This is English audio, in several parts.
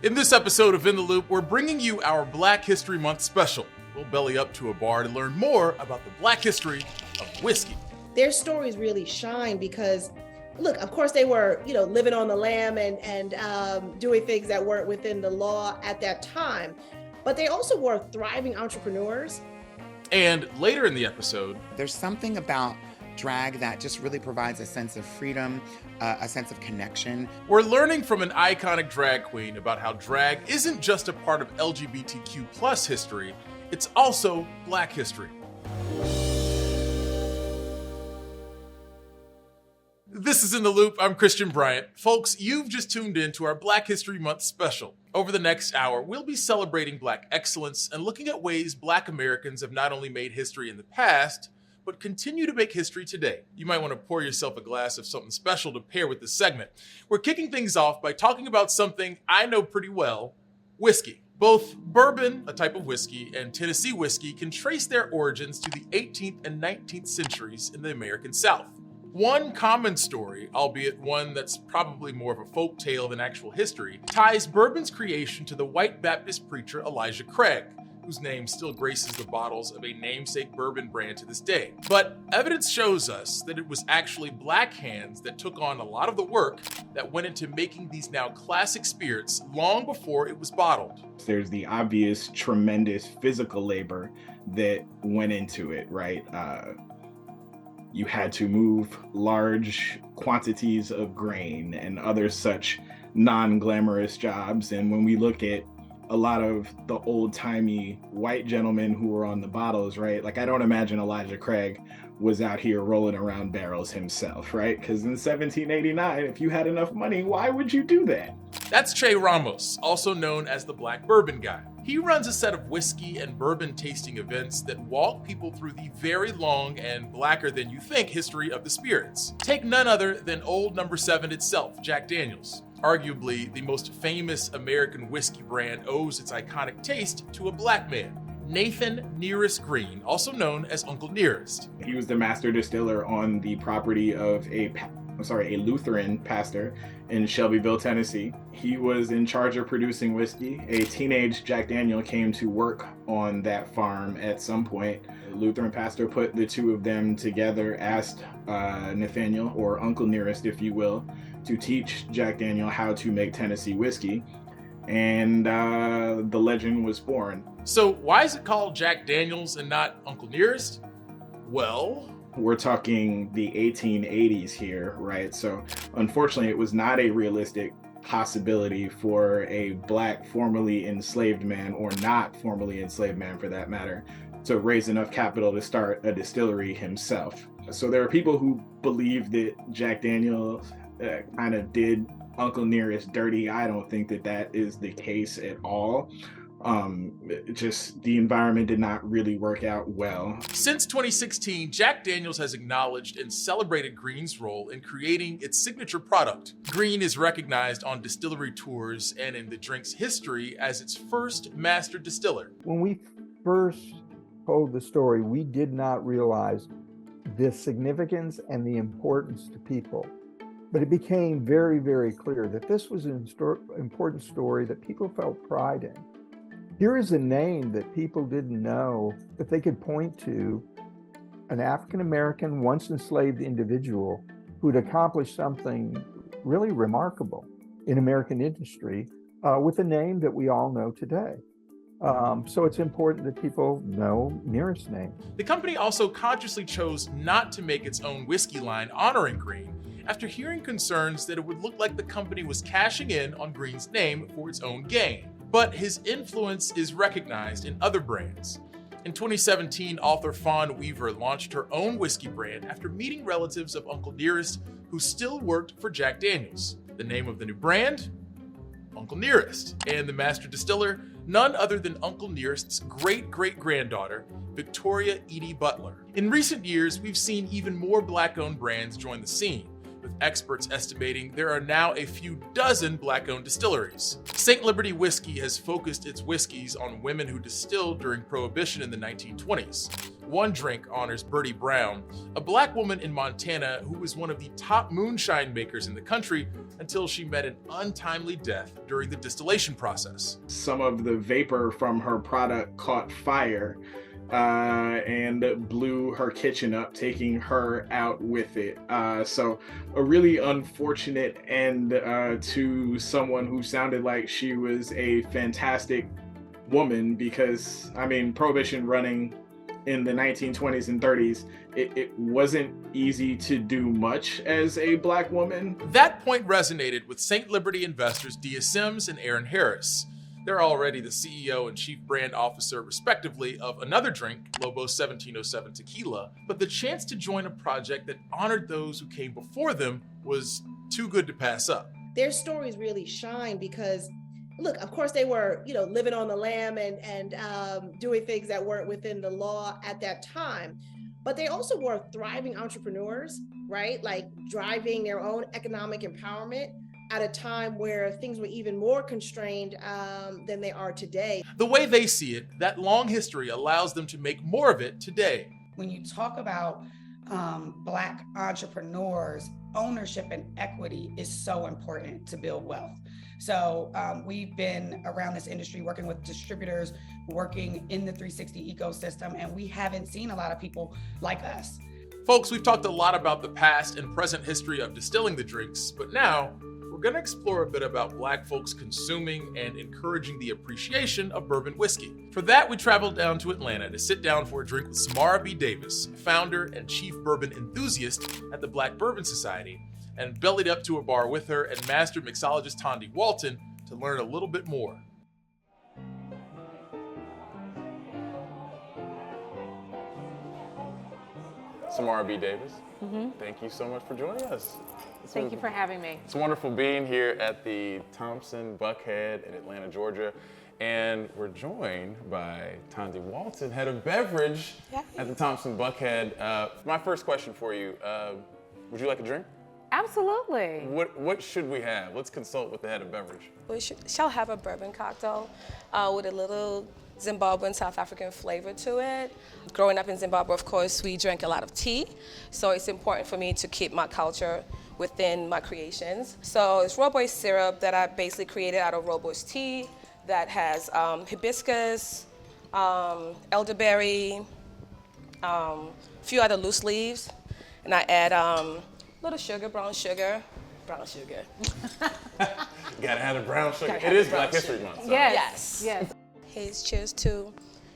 In this episode of In the Loop, we're bringing you our Black History Month special. We'll belly up to a bar to learn more about the Black history of whiskey. Their stories really shine because, look, of course they were, living on the lam and doing things that weren't within the law at that time, but they also were thriving entrepreneurs. And later in the episode, there's something about drag that just really provides a sense of freedom, a sense of connection. We're learning from an iconic drag queen about how drag isn't just a part of LGBTQ plus history, it's also Black history. This is In the Loop. I'm Christian Bryant. Folks, you've just tuned in to our Black History Month special. Over the next hour, we'll be celebrating Black excellence and looking at ways Black Americans have not only made history in the past, but continue to make history today. You might want to pour yourself a glass of something special to pair with this segment. We're kicking things off by talking about something I know pretty well, whiskey. Both bourbon, a type of whiskey, and Tennessee whiskey can trace their origins to the 18th and 19th centuries in the American South. One common story, albeit one that's probably more of a folk tale than actual history, ties bourbon's creation to the white Baptist preacher Elijah Craig, whose name still graces the bottles of a namesake bourbon brand to this day. But evidence shows us that it was actually Black hands that took on a lot of the work that went into making these now classic spirits long before it was bottled. There's the obvious tremendous physical labor that went into it, right? You had to move large quantities of grain and other such non-glamorous jobs. And when we look at a lot of the old-timey white gentlemen who were on the bottles, right? Like, I don't imagine Elijah Craig was out here rolling around barrels himself, right? Because in 1789, if you had enough money, why would you do that? That's Che Ramos, also known as the Black Bourbon Guy. He runs a set of whiskey and bourbon tasting events that walk people through the very long and blacker than you think history of the spirits. Take none other than Old Number 7 itself, Jack Daniel's. Arguably, the most famous American whiskey brand owes its iconic taste to a Black man, Nathan Nearest Green, also known as Uncle Nearest. He was the master distiller on the property of a Lutheran pastor in Shelbyville, Tennessee. He was in charge of producing whiskey. A teenage Jack Daniel came to work on that farm at some point. The Lutheran pastor put the two of them together, asked Nathaniel, or Uncle Nearest, if you will, to teach Jack Daniel how to make Tennessee whiskey. And the legend was born. So why is it called Jack Daniel's and not Uncle Nearest? Well, we're talking the 1880s here, right? So unfortunately, it was not a realistic possibility for a Black formerly enslaved man, or not formerly enslaved man for that matter, to raise enough capital to start a distillery himself. So there are people who believe that Jack Daniel kind of did Uncle Nearest dirty. I don't think that that is the case at all. Just the environment did not really work out well. Since 2016, Jack Daniel's has acknowledged and celebrated Green's role in creating its signature product. Green is recognized on distillery tours and in the drink's history as its first master distiller. When we first told the story, we did not realize the significance and the importance to people. But it became very, very clear that this was an important story that people felt pride in. Here is a name that people didn't know that they could point to, an African-American, once enslaved individual who'd accomplished something really remarkable in American industry with a name that we all know today. So it's important that people know Nearest's name. The company also consciously chose not to make its own whiskey line honoring Green, after hearing concerns that it would look like the company was cashing in on Green's name for its own gain. But his influence is recognized in other brands. In 2017, author Fawn Weaver launched her own whiskey brand after meeting relatives of Uncle Nearest who still worked for Jack Daniel's. The name of the new brand? Uncle Nearest. And the master distiller? None other than Uncle Nearest's great-great-granddaughter, Victoria Edie Butler. In recent years, we've seen even more Black-owned brands join the scene, with experts estimating there are now a few dozen Black-owned distilleries. St. Liberty Whiskey has focused its whiskeys on women who distilled during Prohibition in the 1920s. One drink honors Bertie Brown, a black woman in Montana who was one of the top moonshine makers in the country until she met an untimely death during the distillation process. Some of the vapor from her product caught fire and blew her kitchen up, taking her out with it. So a really unfortunate end to someone who sounded like she was a fantastic woman, because I mean, Prohibition running in the 1920s and 30s, it wasn't easy to do much as a black woman. That point resonated with St. Liberty investors Dia Sims and Aaron Harris. They're already the CEO and chief brand officer, respectively, of another drink, Lobo 1707 Tequila, but the chance to join a project that honored those who came before them was too good to pass up. Their stories really shine because, look, of course they were, living on the lam and doing things that weren't within the law at that time, but they also were thriving entrepreneurs, right? Like driving their own economic empowerment at a time where things were even more constrained than they are today. The way they see it, that long history allows them to make more of it today. When you talk about Black entrepreneurs, ownership and equity is so important to build wealth. So we've been around this industry working with distributors, working in the 360 ecosystem, and we haven't seen a lot of people like us. Folks, we've talked a lot about the past and present history of distilling the drinks, but now we're going to explore a bit about Black folks consuming and encouraging the appreciation of bourbon whiskey. For that, we traveled down to Atlanta to sit down for a drink with Samara B. Davis, founder and chief bourbon enthusiast at the Black Bourbon Society, and bellied up to a bar with her and master mixologist Tondi Walton to learn a little bit more. Samara B. Davis, thank you so much for joining us. Thank you for having me. It's wonderful being here at the Thompson Buckhead in Atlanta, Georgia. And we're joined by Tondi Walton, head of beverage at the Thompson Buckhead. My first question for you, would you like a drink? Absolutely. What should we have? Let's consult with the head of beverage. We shall have a bourbon cocktail with a little Zimbabwean South African flavor to it. Growing up in Zimbabwe, of course, we drank a lot of tea. So it's important for me to keep my culture within my creations. So it's rooibos syrup that I basically created out of rooibos tea that has hibiscus, elderberry, a few other loose leaves. And I add little sugar, brown sugar. Gotta have the brown sugar. It is Black History Month. So. Yes. Hey, cheers to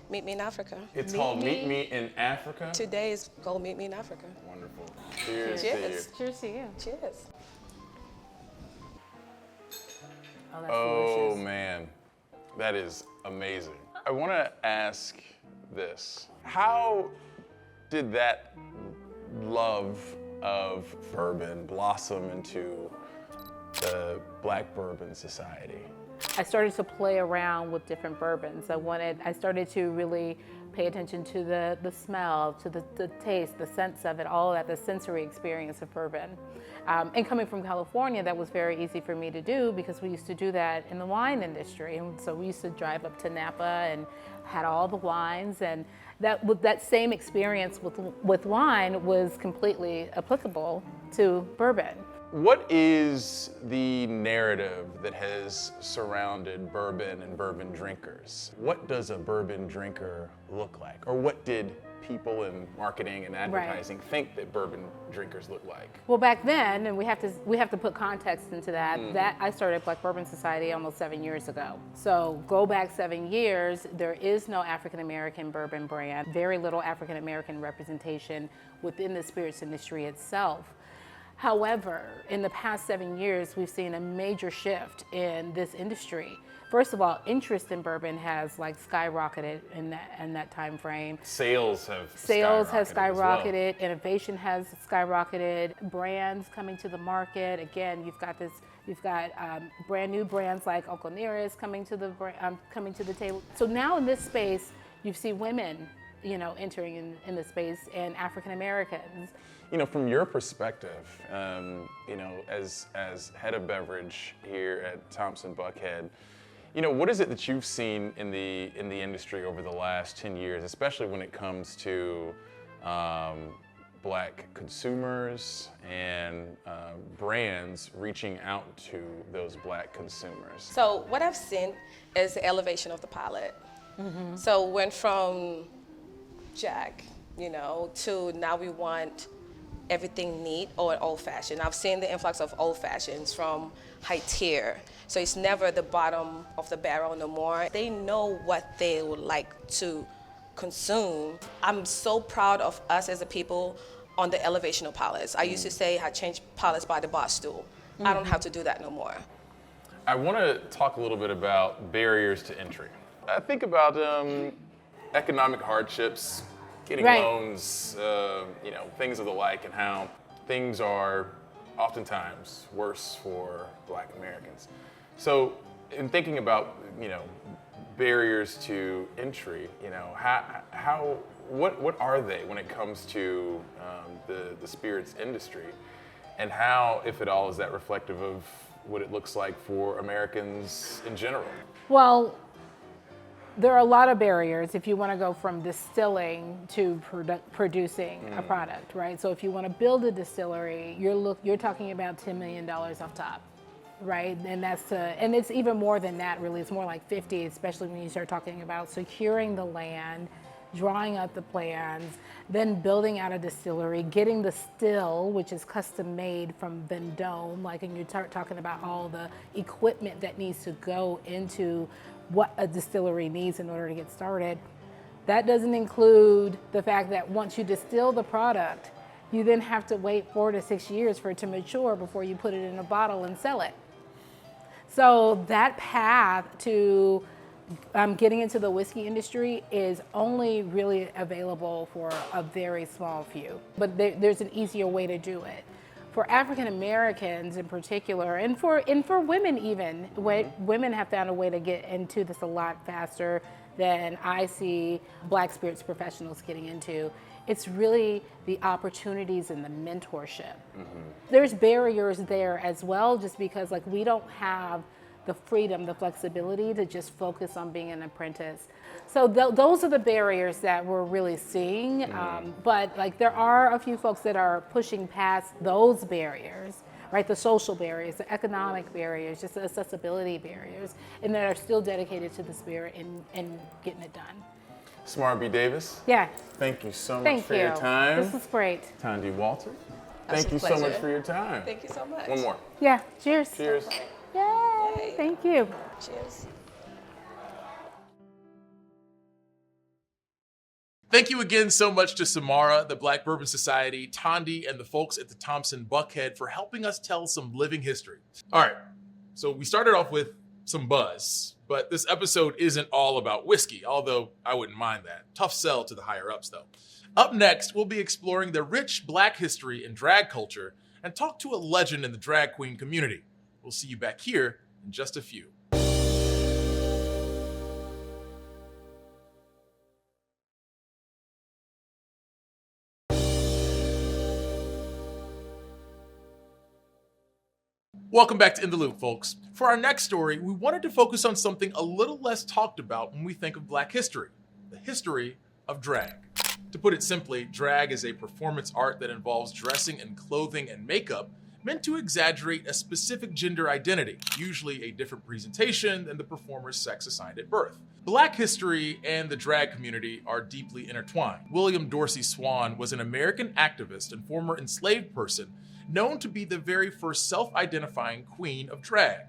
Meet Me in Africa. It's called Meet Me in Africa? Today is called Meet Me in Africa. Wonderful. Cheers to you. Cheers to you. Cheers. Oh, that's Oh delicious. man, that is amazing. I want to ask this. How did that love of bourbon blossom into the Black Bourbon Society? I started to play around with different bourbons. I started to really pay attention to the smell, to the taste, the sense of it, all of that, the sensory experience of bourbon. And coming from California, that was very easy for me to do because we used to do that in the wine industry. And so we used to drive up to Napa and had all the wines, and that same experience with wine was completely applicable to bourbon. What is the narrative that has surrounded bourbon and bourbon drinkers? What does a bourbon drinker look like? Or what did people in marketing and advertising think that bourbon drinkers look like? Well, back then, and we have to put context into that, that I started Black Bourbon Society almost 7 years ago. So go back 7 years, there is no African-American bourbon brand, very little African-American representation within the spirits industry itself. However, in the past 7 years, we've seen a major shift in this industry. First of all, interest in bourbon has skyrocketed in that time frame. Sales have skyrocketed, as well. Innovation has skyrocketed, brands coming to the market. Again, you've got brand new brands like Uncle Nearest coming to the table. So now in this space, you see women, entering in the space, and African Americans. From your perspective, as head of beverage here at Thompson Buckhead, You know, what is it that you've seen in the industry over the last 10 years, especially when it comes to Black consumers and brands reaching out to those Black consumers? So what I've seen is the elevation of the palette. So went from Jack, you know, to now we want everything neat or old-fashioned. I've seen the influx of old fashions from high tier. So it's never the bottom of the barrel no more. They know what they would like to consume. I'm so proud of us as a people on the elevation of palettes. I used to say I changed palettes by the bar stool. I don't have to do that no more. I want to talk a little bit about barriers to entry. I think about economic hardships, getting loans, you know, things of the like, and how things are oftentimes worse for Black Americans. So in thinking about, you know, barriers to entry, you know, what are they when it comes to the spirits industry, and how, if at all, is that reflective of what it looks like for Americans in general? Well, there are a lot of barriers if you want to go from distilling to producing a product, right? So if you want to build a distillery, you're talking about $10 million off top, right? And and it's even more than that, really. It's more like 50, especially when you start talking about securing the land, drawing up the plans, then building out a distillery, getting the still, which is custom made from Vendome, like, and you start talking about all the equipment that needs to go into what a distillery needs in order to get started. That doesn't include the fact that once you distill the product, you then have to wait 4 to 6 years for it to mature before you put it in a bottle and sell it. So that path to getting into the whiskey industry is only really available for a very small few, but there's an easier way to do it. For African Americans in particular, and for women even, women have found a way to get into this a lot faster than I see Black spirits professionals getting into. It's really the opportunities and the mentorship. There's barriers there as well, just because like we don't have the freedom, the flexibility to just focus on being an apprentice. So those are the barriers that we're really seeing. But like there are a few folks that are pushing past those barriers, right? The social barriers, the economic barriers, just the accessibility barriers, and that are still dedicated to the spirit and getting it done. Samara B. Davis. Yeah. Thank you so much for your time. This was great. Tandy Walter. Thank you so pleasure. much for your time. Thank you so much. One more. Yeah. Cheers. Cheers. Yay. Thank you. Cheers. Thank you again so much to Samara, the Black Bourbon Society, Tandy, and the folks at the Thompson Buckhead for helping us tell some living history. All right, so we started off with some buzz, but this episode isn't all about whiskey, although I wouldn't mind that. Tough sell to the higher ups, though. Up next, we'll be exploring the rich Black history and drag culture and talk to a legend in the drag queen community. We'll see you back here in just a few. Welcome back to In the Loop, folks. For our next story, we wanted to focus on something a little less talked about when we think of Black history, the history of drag. To put it simply, drag is a performance art that involves dressing in clothing and makeup meant to exaggerate a specific gender identity, usually a different presentation than the performer's sex assigned at birth. Black history and the drag community are deeply intertwined. William Dorsey Swann was an American activist and former enslaved person known to be the very first self-identifying queen of drag.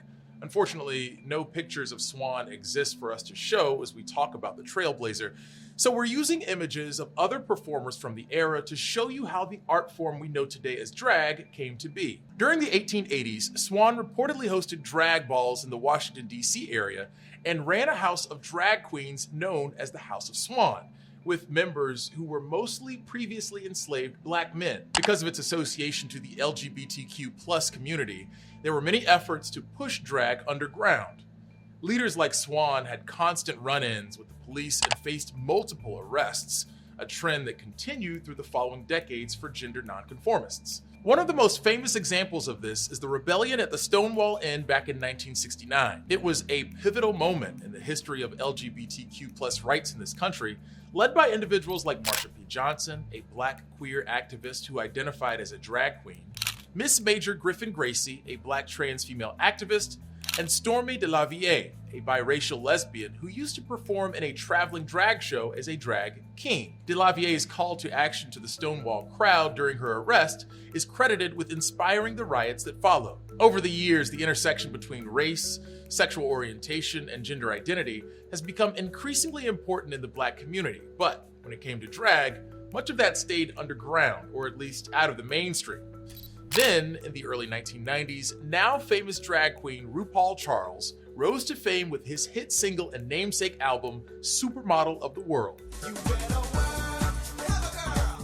Unfortunately, no pictures of Swann exist for us to show as we talk about the trailblazer, so we're using images of other performers from the era to show you how the art form we know today as drag came to be. During the 1880s, Swann reportedly hosted drag balls in the Washington, D.C. area and ran a house of drag queens known as the House of Swann, with members who were mostly previously enslaved Black men. Because of its association to the LGBTQ+ community, there were many efforts to push drag underground. Leaders like Swann had constant run-ins with the police and faced multiple arrests, a trend that continued through the following decades for gender nonconformists. One of the most famous examples of this is the rebellion at the Stonewall Inn back in 1969. It was a pivotal moment in the history of LGBTQ+ rights in this country, led by individuals like Marsha P. Johnson, a Black queer activist who identified as a drag queen, Miss Major Griffin Gracie, a Black trans female activist, and Stormy DeLavier, a biracial lesbian who used to perform in a traveling drag show as a drag king. DeLavier's call to action to the Stonewall crowd during her arrest is credited with inspiring the riots that followed. Over the years, the intersection between race, sexual orientation, and gender identity has become increasingly important in the Black community, but when it came to drag, much of that stayed underground, or at least out of the mainstream. Then, in the early 1990s, now famous drag queen RuPaul Charles rose to fame with his hit single and namesake album, Supermodel of the World.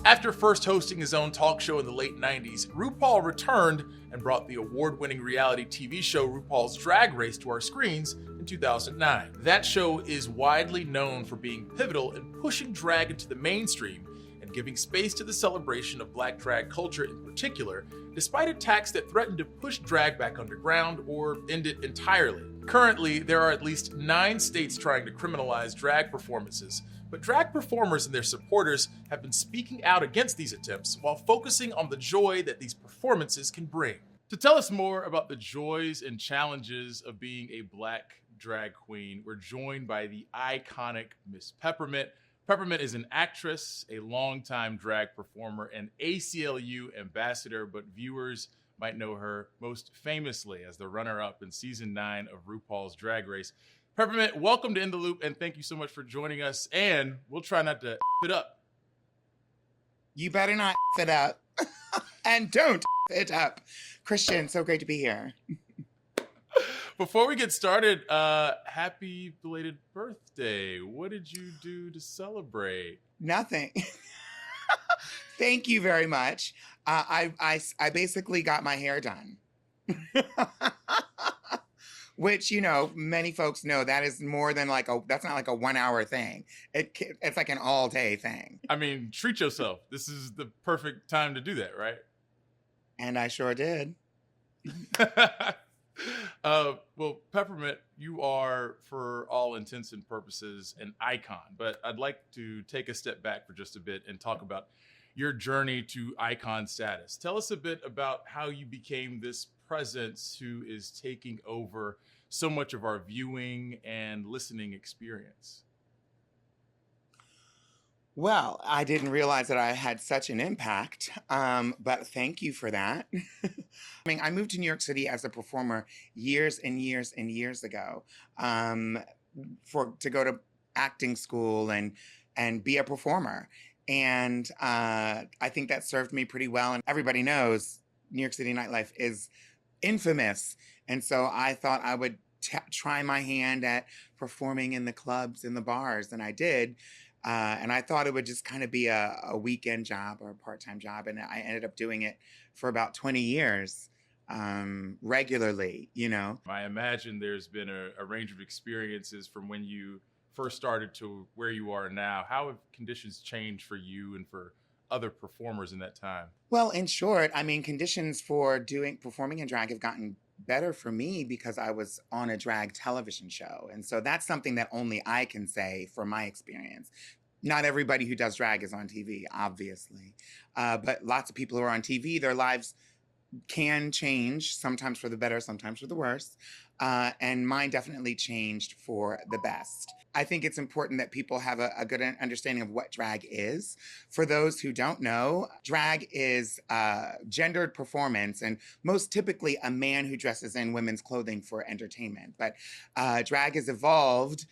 After first hosting his own talk show in the late 90s, RuPaul returned and brought the award-winning reality TV show RuPaul's Drag Race to our screens in 2009. That show is widely known for being pivotal in pushing drag into the mainstream and giving space to the celebration of Black drag culture in particular, despite attacks that threatened to push drag back underground or end it entirely. Currently, there are at least 9 states trying to criminalize drag performances, but drag performers and their supporters have been speaking out against these attempts while focusing on the joy that these performances can bring. To tell us more about the joys and challenges of being a Black drag queen, we're joined by the iconic Miss Peppermint. Peppermint is an actress, a longtime drag performer, and ACLU ambassador, but viewers might know her most famously as the runner-up in season 9 of RuPaul's Drag Race. Peppermint, welcome to In the Loop, and thank you so much for joining us, and we'll try not to it up. You better not it up. And don't it up. Christian, so great to be here. Before we get started, happy belated birthday. What did you do to celebrate? Nothing. Thank you very much. I basically got my hair done. Which, you know, many folks know that is more than that's not like a 1 hour thing. It's like an all day thing. I mean, treat yourself. This is the perfect time to do that, right? And I sure did. Well, Peppermint, you are, for all intents and purposes, an icon, but I'd like to take a step back for just a bit and talk about your journey to icon status. Tell us a bit about how you became this presence who is taking over so much of our viewing and listening experience. Well, I didn't realize that I had such an impact, but thank you for that. I mean, I moved to New York City as a performer years and years and years ago to go to acting school and be a performer. And I think that served me pretty well. And everybody knows New York City nightlife is infamous. And so I thought I would try my hand at performing in the clubs and the bars, and I did. And I thought it would just kind of be a weekend job or a part-time job. And I ended up doing it for about 20 years regularly, you know. I imagine there's been a range of experiences from when you first started to where you are now. How have conditions changed for you and for other performers in that time? Well, in short, I mean, conditions for performing in drag have gotten better for me because I was on a drag television show. And so that's something that only I can say from my experience. Not everybody who does drag is on TV, obviously. But lots of people who are on TV, their lives can change, sometimes for the better, sometimes for the worse. And mine definitely changed for the best. I think it's important that people have a good understanding of what drag is. For those who don't know, drag is gendered performance, and most typically a man who dresses in women's clothing for entertainment. But drag has evolved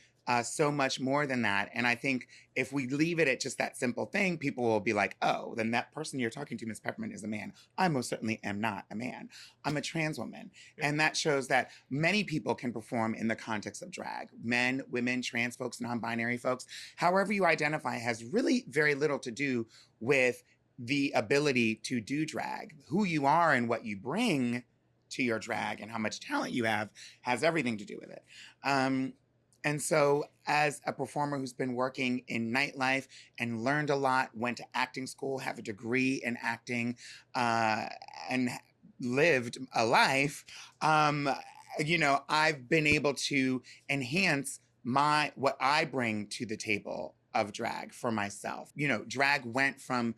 so much more than that. And I think if we leave it at just that simple thing, people will be like, oh, then that person you're talking to, Miss Peppermint, is a man. I most certainly am not a man. I'm a trans woman. Yeah. And that shows that many people can perform in the context of drag. Men, women, trans folks, non-binary folks, however you identify has really very little to do with the ability to do drag. Who you are and what you bring to your drag and how much talent you have has everything to do with it. And so, as a performer who's been working in nightlife and learned a lot, went to acting school, have a degree in acting, and lived a life, I've been able to enhance what I bring to the table of drag for myself. Drag went from,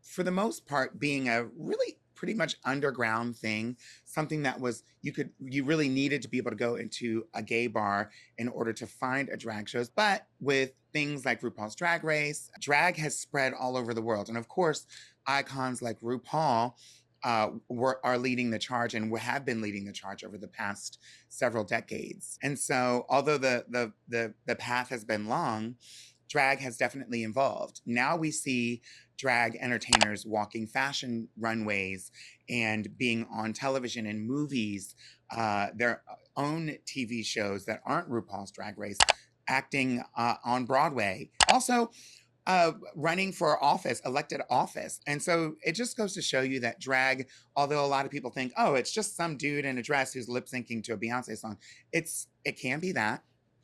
for the most part, being a really pretty much underground thing, something that was you really needed to be able to go into a gay bar in order to find a drag shows. But with things like RuPaul's Drag Race, drag has spread all over the world, and of course, icons like RuPaul are leading the charge and have been leading the charge over the past several decades. And so, although the path has been long, drag has definitely evolved. Now we see drag entertainers walking fashion runways and being on television and movies, their own TV shows that aren't RuPaul's Drag Race, acting on Broadway. Also, running for office, elected office. And so it just goes to show you that drag, although a lot of people think, oh, it's just some dude in a dress who's lip syncing to a Beyonce song. It can be that,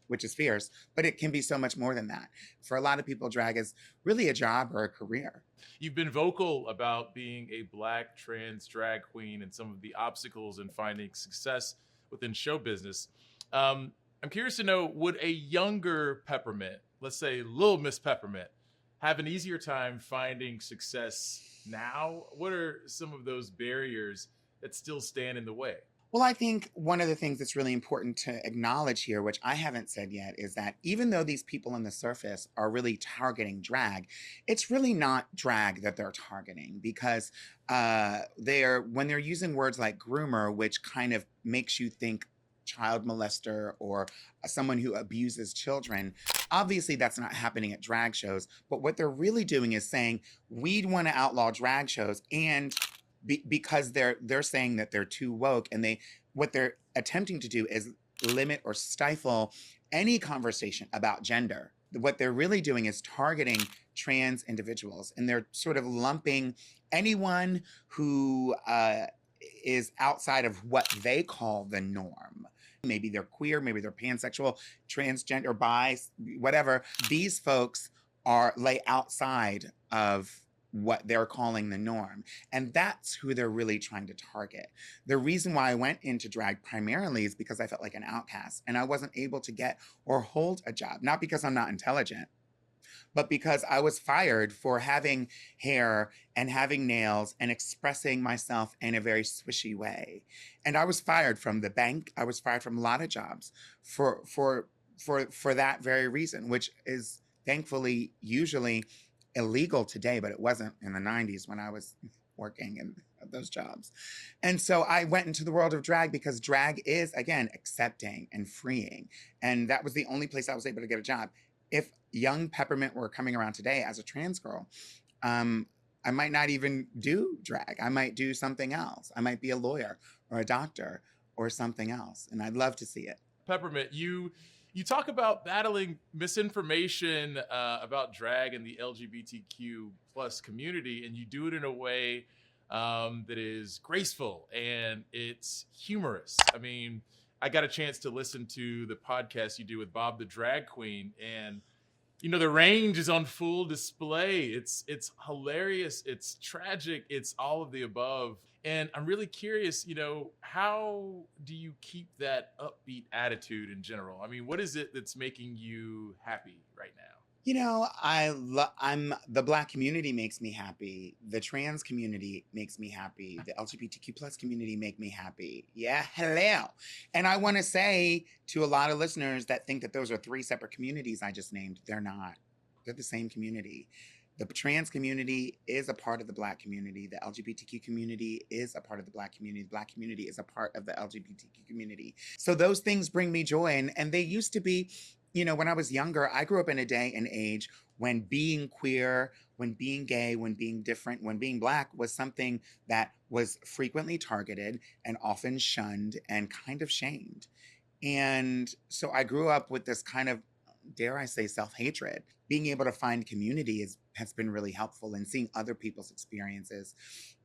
which is fierce, but it can be so much more than that. For a lot of people, drag is really a job or a career. You've been vocal about being a Black trans drag queen and some of the obstacles in finding success within show business. I'm curious to know, would a younger Peppermint, let's say Little Miss Peppermint, have an easier time finding success now? What are some of those barriers that still stand in the way? Well, I think one of the things that's really important to acknowledge here, which I haven't said yet, is that even though these people on the surface are really targeting drag, it's really not drag that they're targeting, because when they're using words like groomer, which kind of makes you think child molester or someone who abuses children, obviously that's not happening at drag shows. But what they're really doing is saying, we want to outlaw drag shows, and because they're saying that they're too woke, and what they're attempting to do is limit or stifle any conversation about gender. What they're really doing is targeting trans individuals, and they're sort of lumping anyone who is outside of what they call the norm. Maybe they're queer, maybe they're pansexual, transgender, bi, whatever. These folks lay outside of what they're calling the norm. And that's who they're really trying to target. The reason why I went into drag primarily is because I felt like an outcast, and I wasn't able to get or hold a job. Not because I'm not intelligent, but because I was fired for having hair and having nails and expressing myself in a very swishy way. And I was fired from the bank. I was fired from a lot of jobs for that very reason, which is thankfully usually illegal today, but it wasn't in the 90s when I was working in those jobs. And so I went into the world of drag because drag is, again, accepting and freeing. And that was the only place I was able to get a job. If young Peppermint were coming around today as a trans girl, I might not even do drag. I might do something else. I might be a lawyer or a doctor or something else. And I'd love to see it. Peppermint, you talk about battling misinformation about drag and the LGBTQ plus community, and you do it in a way that is graceful and it's humorous. I mean, I got a chance to listen to the podcast you do with Bob the Drag Queen, and the range is on full display. It's hilarious, it's tragic, it's all of the above. And I'm really curious, how do you keep that upbeat attitude in general? I mean, what is it that's making you happy right now? The Black community makes me happy. The trans community makes me happy. The LGBTQ plus community make me happy. Yeah, hello. And I want to say to a lot of listeners that think that those are three separate communities I just named, they're not. They're the same community. The trans community is a part of the Black community. The LGBTQ community is a part of the Black community. The Black community is a part of the LGBTQ community. So those things bring me joy. And they used to be, when I was younger, I grew up in a day and age when being queer, when being gay, when being different, when being Black was something that was frequently targeted and often shunned and kind of shamed. And so I grew up with this kind of, dare I say, self-hatred. Being able to find community has been really helpful, and seeing other people's experiences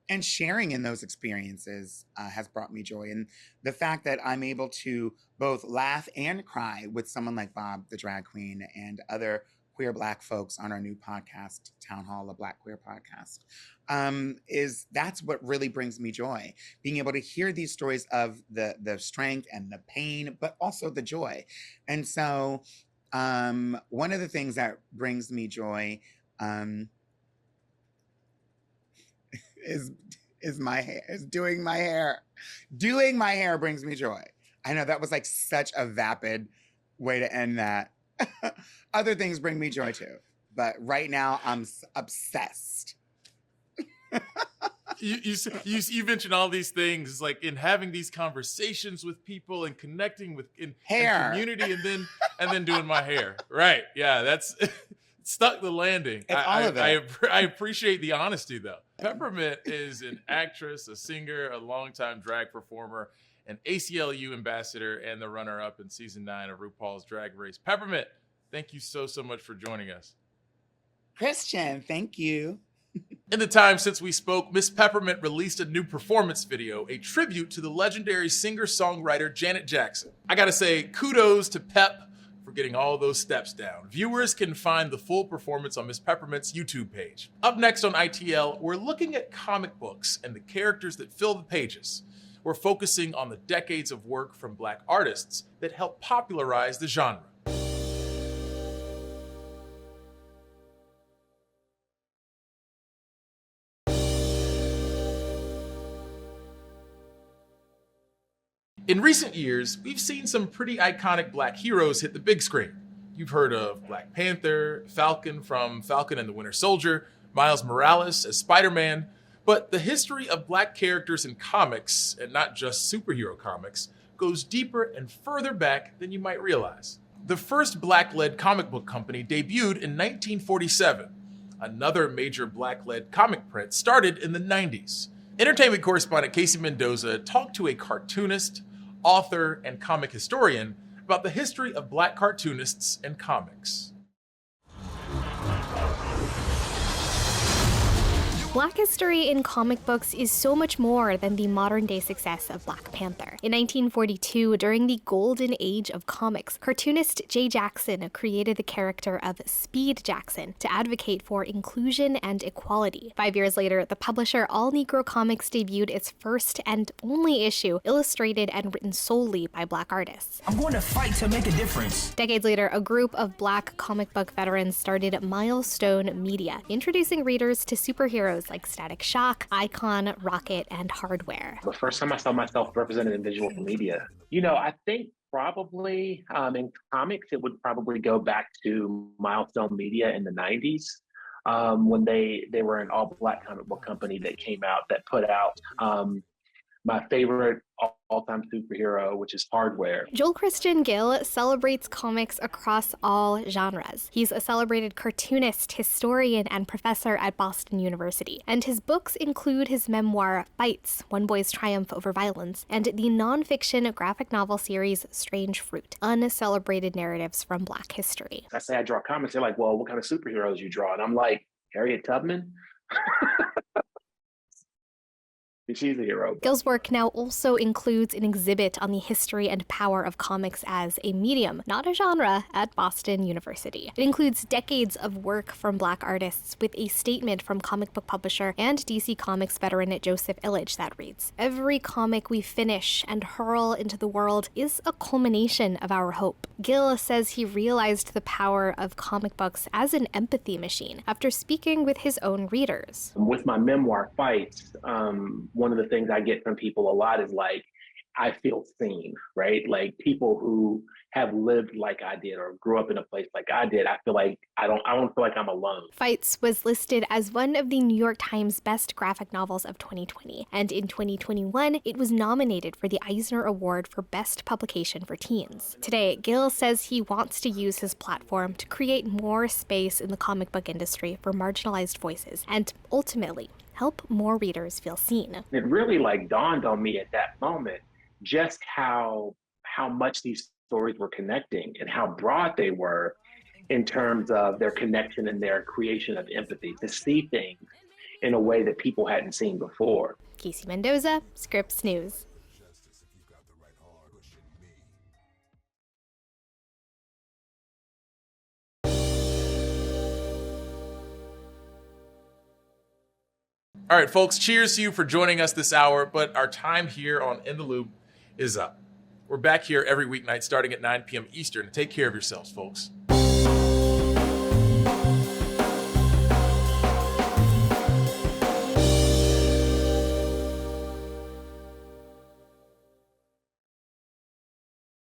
And sharing in those experiences has brought me joy. And the fact that I'm able to both laugh and cry with someone like Bob, the drag queen, and other queer Black folks on our new podcast, Town Hall, a Black Queer podcast, that's what really brings me joy. Being able to hear these stories of the strength and the pain, but also the joy. And so one of the things that brings me joy is my hair, is doing my hair. Doing my hair brings me joy. I know that was like such a vapid way to end that. Other things bring me joy too, but right now I'm obsessed. You mentioned all these things, like in having these conversations with people and connecting with in community, and then doing my hair. Right? Yeah, that's stuck the landing. It's all of it. I appreciate the honesty though. Peppermint is an actress, a singer, a longtime drag performer, an ACLU ambassador, and the runner-up in season 9 of RuPaul's Drag Race. Peppermint, thank you so much for joining us. Christian, thank you. In the time since we spoke, Miss Peppermint released a new performance video, a tribute to the legendary singer-songwriter Janet Jackson. I gotta say, kudos to Pep for getting all those steps down. Viewers can find the full performance on Miss Peppermint's YouTube page. Up next on ITL, we're looking at comic books and the characters that fill the pages. We're focusing on the decades of work from Black artists that helped popularize the genre. In recent years, we've seen some pretty iconic Black heroes hit the big screen. You've heard of Black Panther, Falcon from Falcon and the Winter Soldier, Miles Morales as Spider-Man, but the history of Black characters in comics, and not just superhero comics, goes deeper and further back than you might realize. The first Black-led comic book company debuted in 1947. Another major Black-led comic print started in the 90s. Entertainment correspondent Casey Mendoza talked to a cartoonist, author, and comic historian about the history of Black cartoonists and comics. Black history in comic books is so much more than the modern-day success of Black Panther. In 1942, during the golden age of comics, cartoonist Jay Jackson created the character of Speed Jackson to advocate for inclusion and equality. 5 years later, the publisher All Negro Comics debuted its first and only issue, illustrated and written solely by Black artists. I'm going to fight to make a difference. Decades later, a group of Black comic book veterans started Milestone Media, introducing readers to superheroes like Static Shock, Icon, Rocket, and Hardware. The first time I saw myself represented in visual media, I think probably in comics, it would probably go back to Milestone Media in the 90s when they were an all-Black comic book company that came out, that put out my favorite all-time superhero, which is Hardware. Joel Christian Gill celebrates comics across all genres. He's a celebrated cartoonist, historian, and professor at Boston University. And his books include his memoir, Fights, One Boy's Triumph Over Violence, and the nonfiction graphic novel series, Strange Fruit, uncelebrated narratives from Black history. I say I draw comics, they're like, well, what kind of superheroes you draw? And I'm like, Harriet Tubman? She's a hero. Gill's work now also includes an exhibit on the history and power of comics as a medium, not a genre, at Boston University. It includes decades of work from Black artists with a statement from comic book publisher and DC Comics veteran Joseph Illich that reads, "Every comic we finish and hurl into the world is a culmination of our hope." Gill says he realized the power of comic books as an empathy machine after speaking with his own readers. With my memoir, Fights, one of the things I get from people a lot is like, I feel seen, right? Like people who have lived like I did or grew up in a place like I did, I feel like I don't feel like I'm alone. Fights was listed as one of the New York Times best graphic novels of 2020, and in 2021, it was nominated for the Eisner Award for Best Publication for Teens. Today, Gill says he wants to use his platform to create more space in the comic book industry for marginalized voices, and ultimately, help more readers feel seen. It really dawned on me at that moment just how much these stories were connecting and how broad they were in terms of their connection and their creation of empathy, to see things in a way that people hadn't seen before. Casey Mendoza, Scripps News. All right, folks, cheers to you for joining us this hour, but our time here on In the Loop is up. We're back here every weeknight starting at 9 p.m. Eastern. Take care of yourselves, folks.